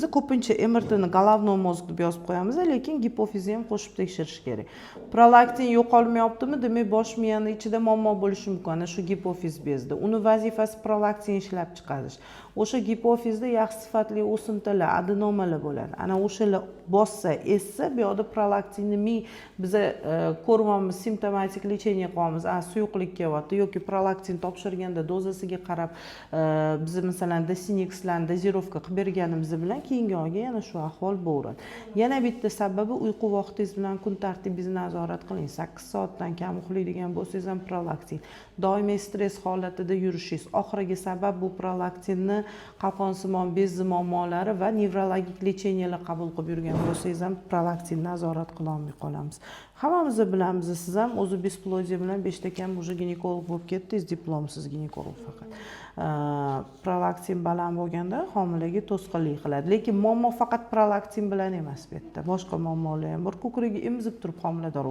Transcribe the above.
Biz ko'pincha MRTni головной mozg deb yozib qo'yamiz, lekin gipofizni ham qo'shib tekshirish kerak. Prolaktin yo'qolmayaptimi, demak bosh miyani ichida muammo bo'lishi mumkin. Ana shu gipofiz bezda. Uni vazifasi prolaktin ishlab chiqarish. O'sha gipofizda yaxshi sifatli o'simtalar, adenomalar bo'ladi. Ana o'shalar bossa, essa, bu yoqda prolaktinni biz ko'ramiz, simptomatik lecheniya qilamiz. Suyuqlik kelyapti yoki prolaktin topshirganda dozasiga qarab biz masalan Desinexlarni dozirovka qilib berganimiz bilan keyingi oyga yana shu ahvol bo'laveradi. Yana bitta sababi uyqu vaqtingiz bilan kun tartibingizni nazorat qiling. 8 soatdan kam uxlaydigan bo'lsangiz ham prolaktin, doimiy stress holatida yurishingiz, oxirgi sabab bu prolaktinni qalqonsimon bez muammolari va nevrologik lecheniyalar qabul qilib yurgan bo'lsangiz ham prolaktin nazorat qila olmay qolamiz. Hammamiz bilamiz, siz ham o'zi besplodiya bilan 5 ta kam уже ginekolog bo'lib ketdingiz, diplomsiz ginekolog faqat. Prolaktin baland bo'lganda homilaga to'sqinlik qiladi. Lekin muammo faqat prolaktin bilan emas bu yerda. Boshqa muammolar ham bor. Ko'kragiga emizib turib homilador